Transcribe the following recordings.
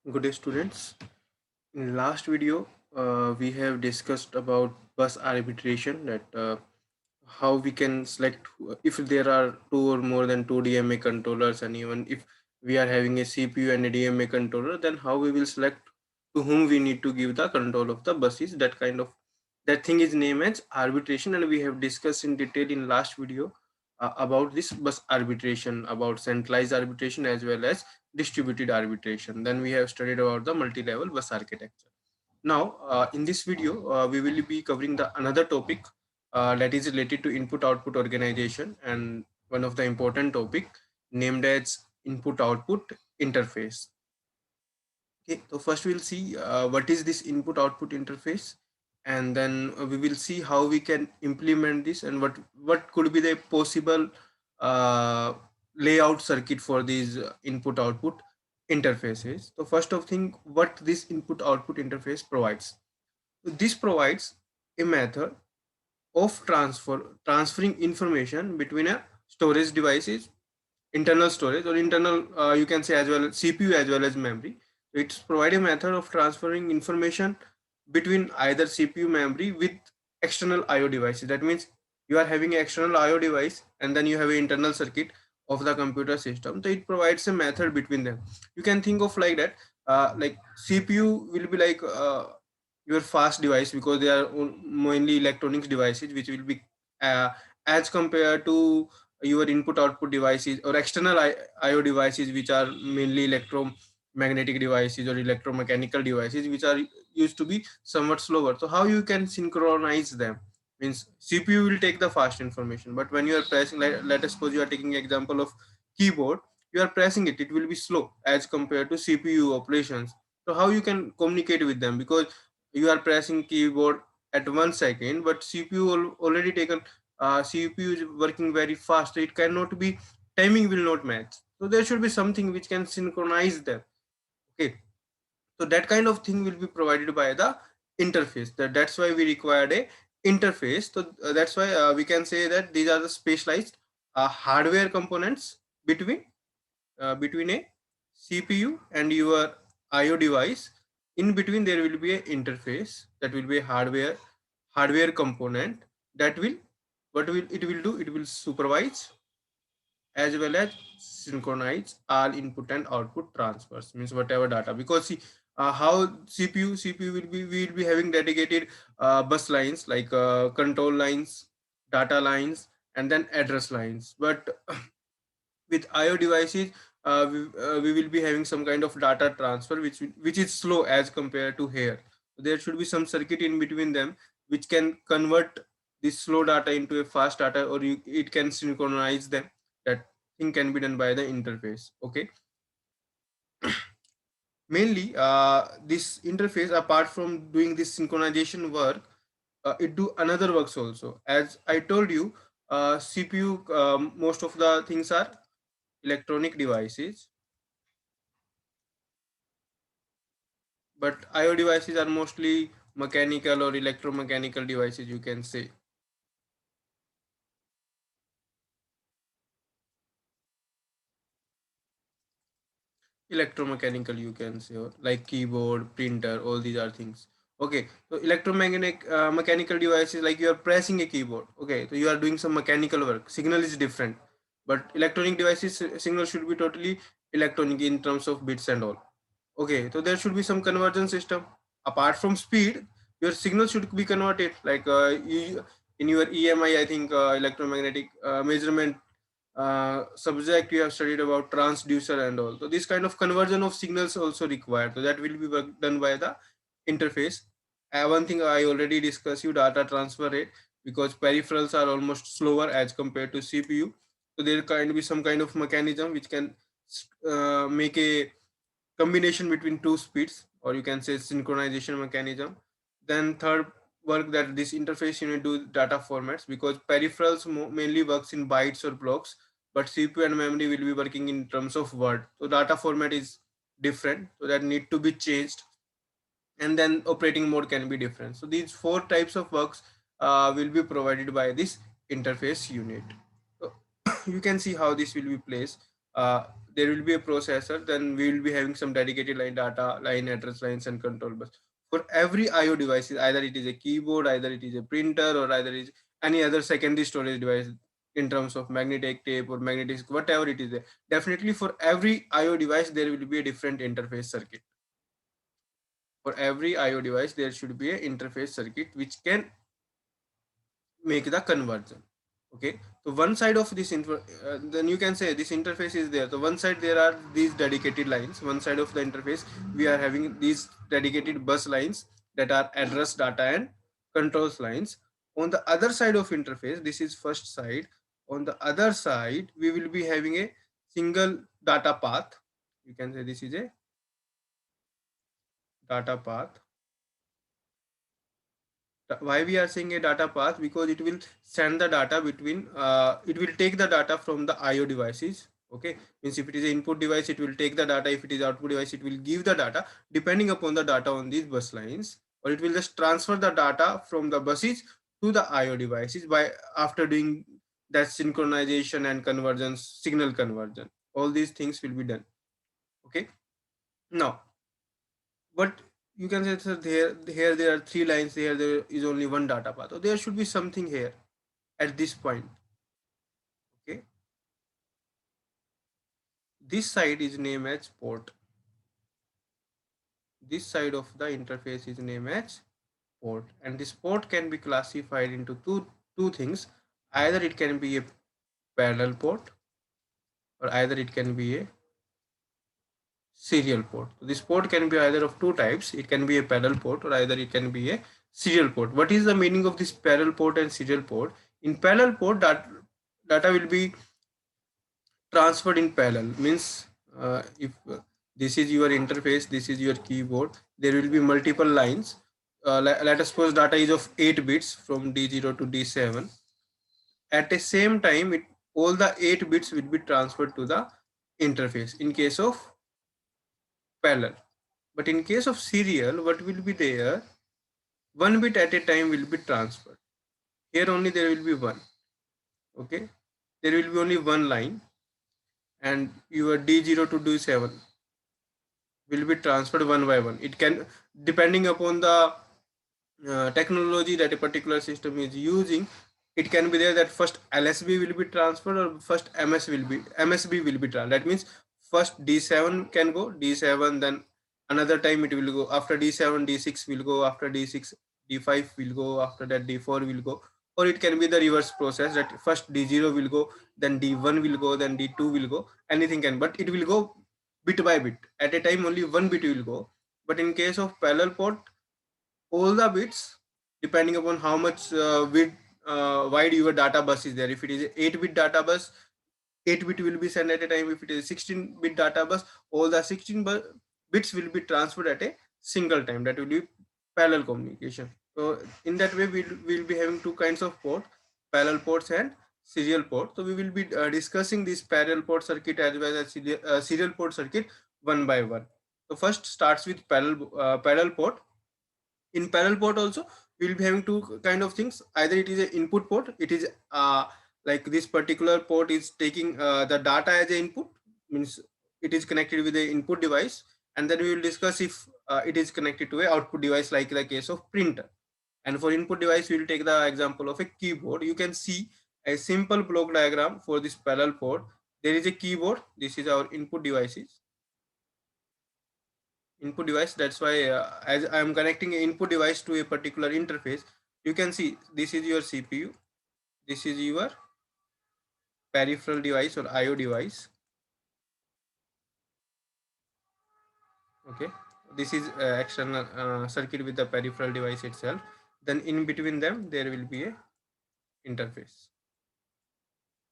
Good day, students. In last video, we have discussed about bus arbitration, that how we can select if there are two or more than two DMA controllers, and even if we are having a CPU and a DMA controller, then how we will select to whom we need to give the control of the buses. That thing is named as arbitration, and we have discussed in detail in last video about this bus arbitration, about centralized arbitration as well as distributed arbitration. Then we have studied about the multi-level bus architecture. Now, in this video, we will be covering the another topic that is related to input-output organization, and one of the important topic named as input-output interface. Okay, so first we'll see what is this input-output interface, and then we will see how we can implement this and what could be the possible uh, layout circuit for these input-output interfaces. So first of thing, what this input-output interface provides. This provides a method of transferring information between a storage devices, internal storage or internal, you can say, as well CPU as well as memory. It's provide a method of transferring information between either CPU memory with external IO devices. That means you are having an external IO device and then you have an internal circuit of the computer system. So it provides a method between them. You can think of like that, like CPU will be like your fast device, because they are mainly electronics devices which will be uh, as compared to your input output devices or external IO devices, which are mainly electromagnetic devices or electromechanical devices, which are used to be somewhat slower. So how you can synchronize them means CPU will take the fast information, but when you are pressing, let us suppose you are taking example of keyboard, you are pressing it, it will be slow as compared to CPU operations. So how you can communicate with them, because you are pressing keyboard at 1 second, but CPU already taken, CPU is working very fast, so it cannot be, timing will not match. So there should be something which can synchronize them. Okay, so that kind of thing will be provided by the interface. That's why we required a interface. So that's why we can say that these are the specialized hardware components between between a CPU and your IO device. In between, there will be a interface, that will be a hardware component that will, what will it will do? It will supervise as well as synchronize all input and output transfers. Means whatever data, because see, how CPU will be having dedicated bus lines, like control lines, data lines, and then address lines. But with IO devices, we will be having some kind of data transfer which is slow as compared to here. There should be some circuit in between them which can convert this slow data into a fast data, or it can synchronize them. That thing can be done by the interface. Okay, mainly this interface, apart from doing this synchronization work, it do another works also. As I told you, CPU, most of the things are electronic devices, but IO devices are mostly mechanical or electromechanical devices, you can say. Electromechanical, you can say, or like keyboard, printer, all these are things. Okay, so electromagnetic mechanical devices, like you are pressing a keyboard. Okay, so you are doing some mechanical work, signal is different. But electronic devices, signal should be totally electronic in terms of bits and all. Okay, so there should be some conversion system. Apart from speed, your signal should be converted. Like in your EMI, I think electromagnetic measurement subject, you have studied about transducer and all. So this kind of conversion of signals also required. So that will be done by the interface. One thing I already discussed you, data transfer rate, because peripherals are almost slower as compared to CPU. So there can be some kind of mechanism which can make a combination between two speeds, or you can say synchronization mechanism. Then third work, that this interface unit do data formats, because peripherals mainly works in bytes or blocks, but CPU and memory will be working in terms of word. So data format is different, so that need to be changed, and then operating mode can be different. So these four types of works will be provided by this interface unit. So you can see how this will be placed. uh, there will be a processor, then we will be having some dedicated line data line, address lines, and control bus for every IO device. Either it is a keyboard, either it is a printer, or either it is any other secondary storage device in terms of magnetic tape or magnetic disk, whatever it is there. Definitely for every IO device there will be a different interface circuit. For every IO device there should be an interface circuit which can make the conversion. Okay, so one side of this then you can say this interface is there. So one side there are these dedicated lines, one side of the interface we are having these dedicated bus lines that are address, data, and controls lines. On the other side of interface, this is first side. On the other side we will be having a single data path. You can say this is a data path. Why we are saying a data path? Because it will send the data between it will take the data from the IO devices. Okay, means if it is an input device it will take the data, if it is output device it will give the data depending upon the data on these bus lines, or it will just transfer the data from the buses to the IO devices by after doing that synchronization and convergence, signal conversion. All these things will be done. Okay, now but you can say, sir, here there are three lines, here there is only one data path, so there should be something here at this point. Okay, this side is named as port, this side of the interface is named as port, and this port can be classified into two things. Either it can be a parallel port, or either it can be a serial port. So this port can be either of two types. It can be a parallel port, or either it can be a serial port. What is the meaning of this parallel port and serial port? In parallel port, that data will be transferred in parallel. Means if this is your interface, this is your keyboard, there will be multiple lines. Let us suppose data is of 8 bits from D0 to D7. At the same time, all the 8 bits will be transferred to the interface in case of parallel. But in case of serial, what will be there? One bit at a time will be transferred. Here only there will be one. Okay, there will be only one line, and your D0 to D7 will be transferred one by one. It can, depending upon the technology that a particular system is using, it can be there that first LSB will be transferred, or first MSB will be transferred. That means first D7 can go D7, then another time it will go after D7, D6 will go, after D6 D5 will go, after that D4 will go. Or it can be the reverse process, that first D0 will go, then D1 will go, then D2 will go. Anything can, but it will go bit by bit. At a time only one bit will go. But in case of parallel port, all the bits, depending upon how much wide your data bus is there. If it is a 8-bit data bus, 8 bit will be sent at a time. If it is a 16-bit data bus, all the 16 bits will be transferred at a single time. That will be parallel communication. So in that way we'll be having two kinds of port, parallel ports and serial port. So we will be discussing this parallel port circuit as well as serial port circuit one by one. So first starts with parallel port. In parallel port also we will be having two kind of things. Either it is an input port, it is like this particular port is taking the data as an input, means it is connected with the input device, and then we will discuss if it is connected to a output device like the case of printer. And for input device we will take the example of a keyboard. You can see a simple block diagram for this parallel port. There is a keyboard, this is our input device. That's why as I am connecting an input device to a particular interface, you can see this is your CPU, this is your peripheral device or IO device. Okay, this is external circuit with the peripheral device itself. Then in between them there will be a interface.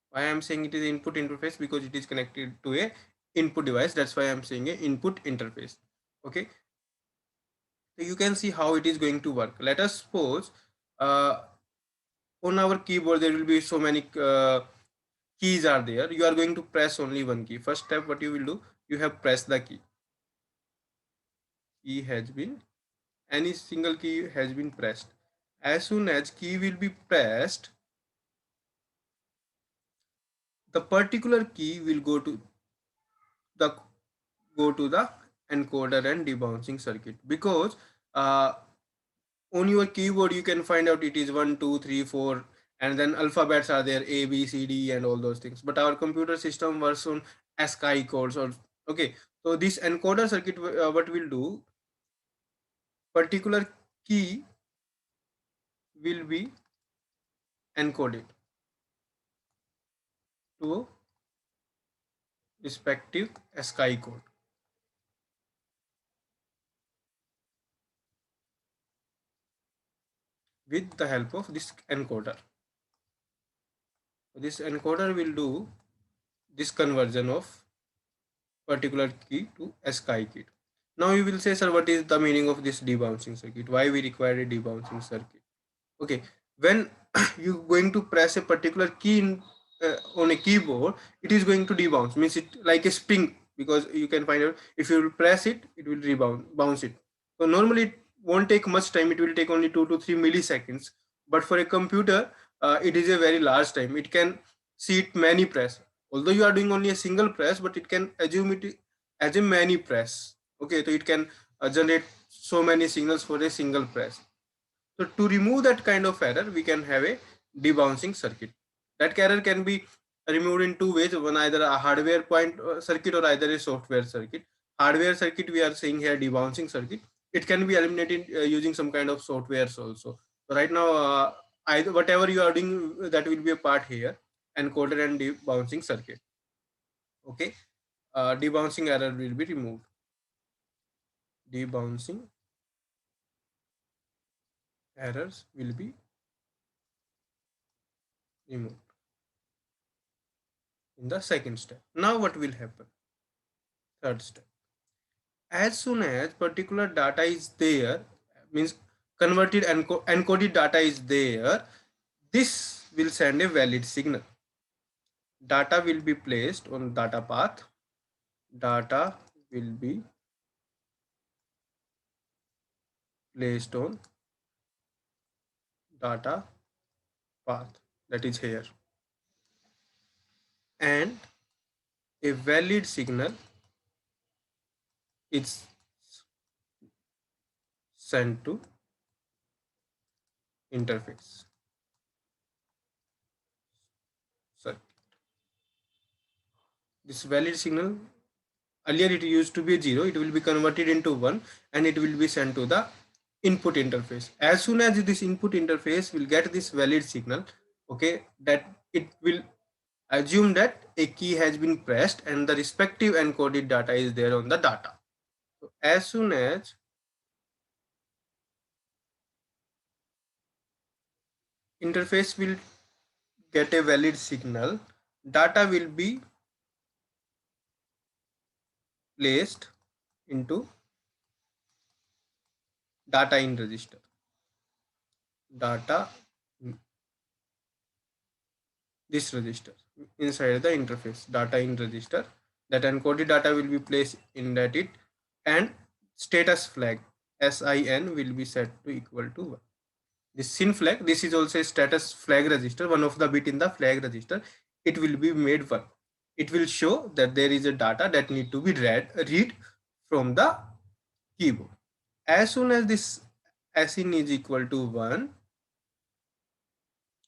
Why I am saying it is input interface? Because it is connected to a input device. That's why I am saying a input interface. Okay, so you can see how it is going to work. Let us suppose uh, on our keyboard there will be so many keys are there. You are going to press only one key. First step what you will do, you have pressed the key has been, any single key has been pressed. As soon as key will be pressed, the particular key will go to the go to the encoder and debouncing circuit, because uh, on your keyboard you can find out it is 1 2 3 4, and then alphabets are there, A B C D and all those things, but our computer system works on ASCII codes. Or okay, so this encoder circuit, what will do, particular key will be encoded to respective ASCII code with the help of this encoder. This encoder will do this conversion of particular key to ASCII key. Now you will say, sir, what is the meaning of this debouncing circuit? Why we require a debouncing circuit? Okay, when you going to press a particular key on a keyboard, it is going to debounce. Means it like a spring, because you can find out if you will press it, it will rebound bounce it. So normally it won't take much time. It will take only 2 to 3 milliseconds. But for a computer, it is a very large time. It can see it many press. Although you are doing only a single press, but it can assume it as a many press. Okay, so it can generate so many signals for a single press. So to remove that kind of error, we can have a debouncing circuit. That error can be removed in two ways: one, either a hardware point circuit, or either a software circuit. Hardware circuit, we are saying here debouncing circuit. It can be eliminated using some kind of softwares also. So right now, either whatever you are doing, that will be a part here: encoder and debouncing circuit. Okay, debouncing error will be removed. Debouncing errors will be removed in the second step. Now what will happen? Third step. As soon as particular data is there, means converted encoded data is there, this will send a valid signal. Data will be placed on data path. Data will be placed on data path, that is here, and a valid signal is sent to interface. So this valid signal, earlier it used to be 0, it will be converted into 1, and it will be sent to the input interface. As soon as this input interface will get this valid signal, okay, that it will assume that a key has been pressed and the respective encoded data is there on the data. So as soon as interface will get a valid signal, data will be placed into data in register. Data, this register inside the interface, data in register. That encoded data will be placed in that it, and status flag SIN will be set to equal to 1. This SYN flag, this is also a status flag register, one of the bit in the flag register. It will be made 1. It will show that there is a data that need to be read from the keyboard. As soon as this SIN is equal to 1,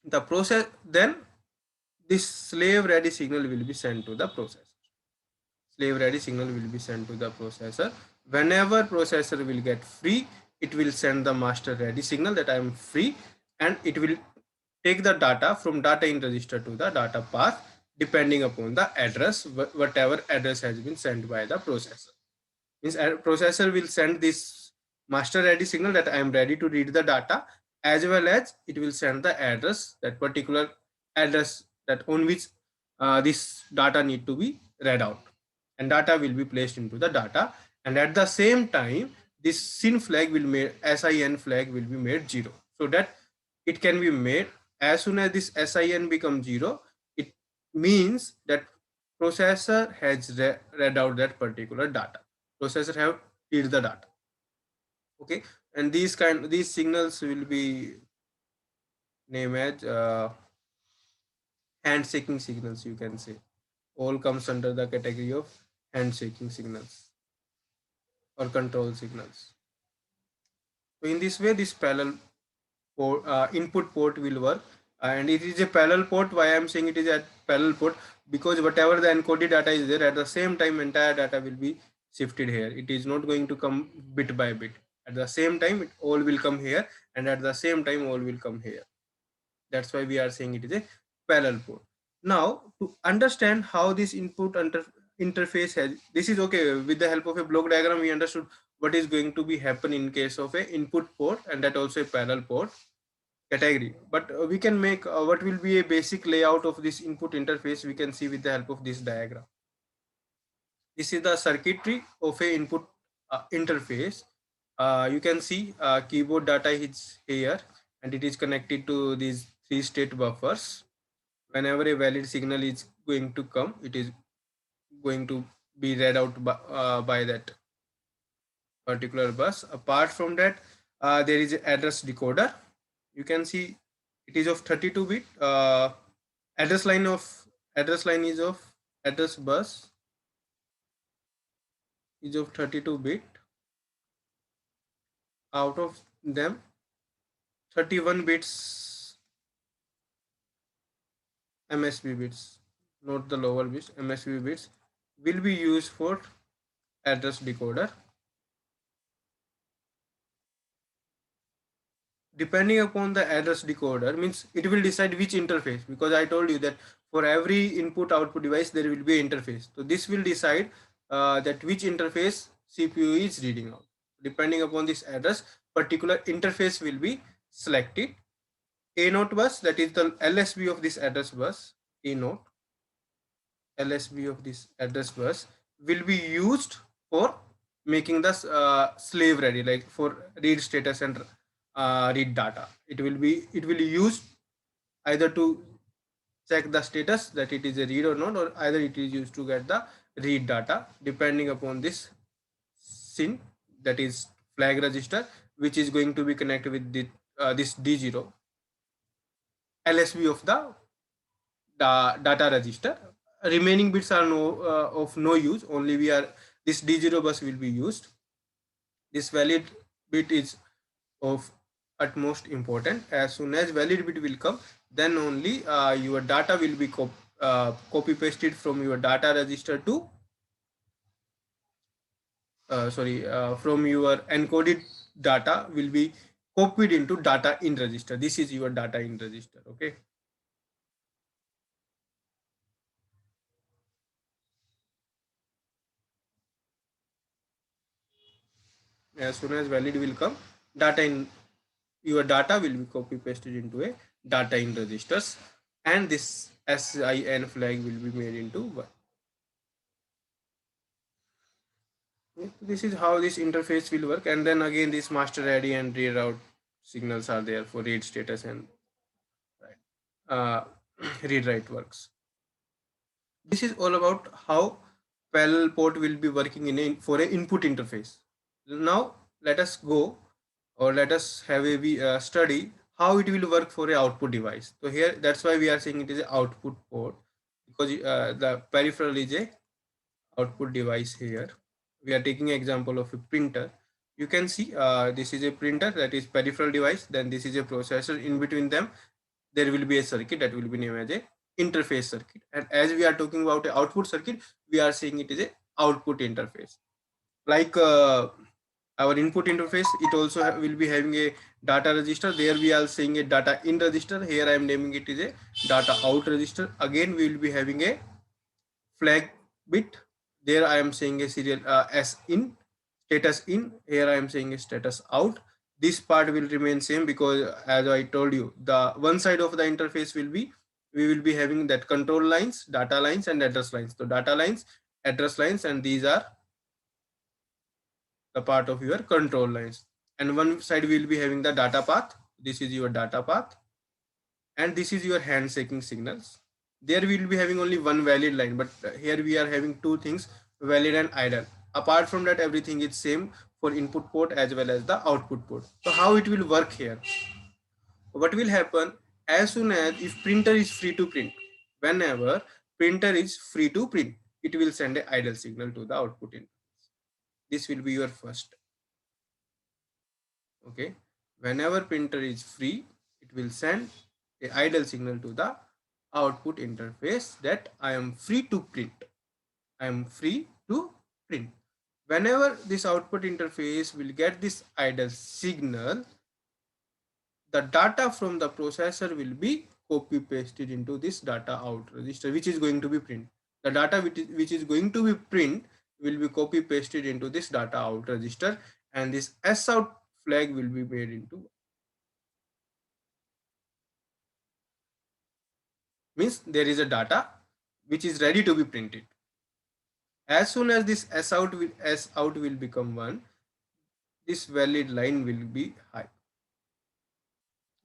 the process, then this slave ready signal will be sent to the processor. Slave ready signal will be sent to the processor. Whenever processor will get free, it will send the master ready signal that I am free, and it will take the data from data in register to the data path depending upon the address, whatever address has been sent by the processor. Means processor will send this master ready signal that I am ready to read the data, as well as it will send the address, that particular address that on which this data need to be read out, and data will be placed into the data. And at the same time, this SIN flag will made SIN flag will be made 0, so that it can be made as soon as this SIN becomes 0. It means that processor has read out that particular data. Processor have read the data. Okay, and these signals will be named as handshaking signals, you can say. All comes under the category of handshaking signals or control signals. So in this way, this parallel port, input port will work, and it is a parallel port. Why I am saying it is a parallel port? Because whatever the encoded data is there, at the same time entire data will be shifted here. It is not going to come bit by bit. At the same time, it all will come here, and at the same time all will come here. That's why we are saying it is a parallel port. Now to understand how this interface has, this is okay. With the help of a block diagram, we understood what is going to be happen in case of a input port, and that also a parallel port category. But we can make what will be a basic layout of this input interface. We can see with the help of this diagram. This is the circuitry of a input interface. You can see keyboard data is here, and it is connected to these three state buffers. Whenever a valid signal is going to come, it is going to be read out by that particular bus. Apart from that, there is an address decoder. You can see it is of 32 bit. Address line of address line is of address bus is of 32 bit. Out of them, 31 bits MSB bits, not the lower bits, MSB bits will be used for address decoder. Depending upon the address decoder, means it will decide which interface, because I told you that for every input output device there will be an interface. So this will decide that which interface CPU is reading out. Depending upon this address, particular interface will be selected. A0 bus, that is the LSB of this address bus, A0 LSB of this address bus will be used for making the slave ready, like for read status and read data. It will be used either to check the status that it is a read or not, or either it is used to get the read data, depending upon this SYN, that is flag register, which is going to be connected with this D0 LSB of the data register. Remaining bits are of no use. Only we are this D0 bus will be used. This valid bit is of utmost important. As soon as valid bit will come, then only your data will be copy pasted from your data register to from your encoded data will be copied into data in register. This is your data in register. Okay. As soon as valid will come, data in your data will be copy pasted into a data in registers, and this SIN flag will be made into one. This is how this interface will work, and then again this master ready and read out signals are there for read status and uh, read write works. This is all about how parallel port will be working for an input interface. Now let us go, or let us have a study how it will work for a output device. So here, that's why we are saying it is an output port, because the peripheral is a output device. Here we are taking an example of a printer. You can see this is a printer, that is peripheral device, then this is a processor. In between them there will be a circuit that will be named as a interface circuit, and as we are talking about a output circuit, we are saying it is a output interface. Like our input interface, it also will be having a data register. There we are saying a data in register. Here I am naming it is a data out register. Again we will be having a flag bit. There I am saying a serial S in, status in. Here I am saying a status out. This part will remain same, because as I told you, the one side of the interface will be, we will be having that control lines, data lines and address lines. So data lines, address lines, and these are the part of your control lines. And one side will be having the data path. This is your data path, and this is your handshaking signals. There we will be having only one valid line, but here we are having two things, valid and idle. Apart from that, everything is same for input port as well as the output port. So how it will work here? What will happen, as soon as if printer is free to print, whenever printer is free to print, it will send a idle signal to the output interface. This will be your first. Okay, whenever printer is free, it will send a idle signal to the output interface that I am free to print. I am free to print. Whenever this output interface will get this idle signal, the data from the processor will be copy pasted into this data out register, which is going to be print. The data which is going to be print will be copy pasted into this data out register, and this S out flag will be made into, means there is a data which is ready to be printed. As soon as this S out will become 1, this valid line will be high.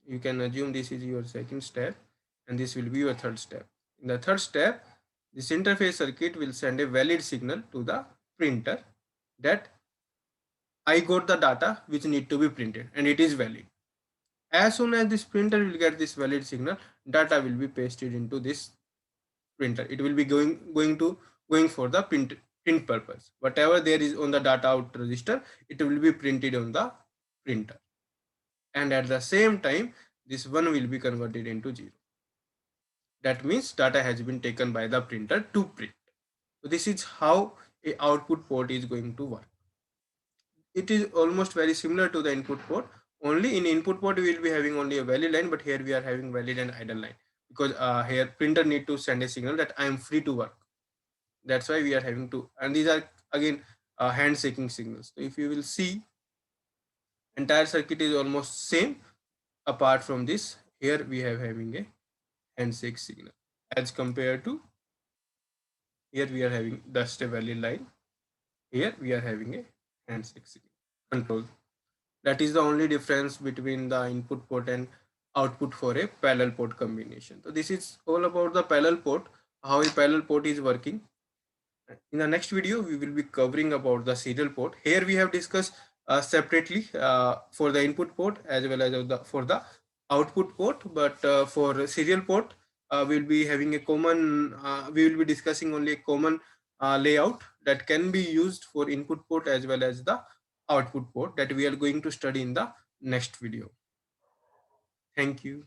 You can assume this is your second step and this will be your third step. In the third step, this interface circuit will send a valid signal to the printer that I got the data which need to be printed and it is valid. As soon as this printer will get this valid signal, data will be pasted into this printer. It will be going for the print purpose. Whatever there is on the data out register, it will be printed on the printer. And at the same time, this 1 will be converted into 0. That means data has been taken by the printer to print. So this is how a output port is going to work. It is almost very similar to the input port. Only in input port we will be having only a valid line, but here we are having valid and idle line, because here printer need to send a signal that I am free to work. That's why we are having to, and these are again handshaking signals. So if you will see, entire circuit is almost same, apart from this, here we have having a handshake signal, as compared to here we are having just a valid line, here we are having a handshake signal control. That is the only difference between the input port and output for a parallel port combination. So this is all about the parallel port, how a parallel port is working. In the next video, we will be covering about the serial port. Here we have discussed separately for the input port as well as for the output port. But for serial port, we will be having a common. We will be discussing only a common layout that can be used for input port as well as the output port, that we are going to study in the next video. Thank you.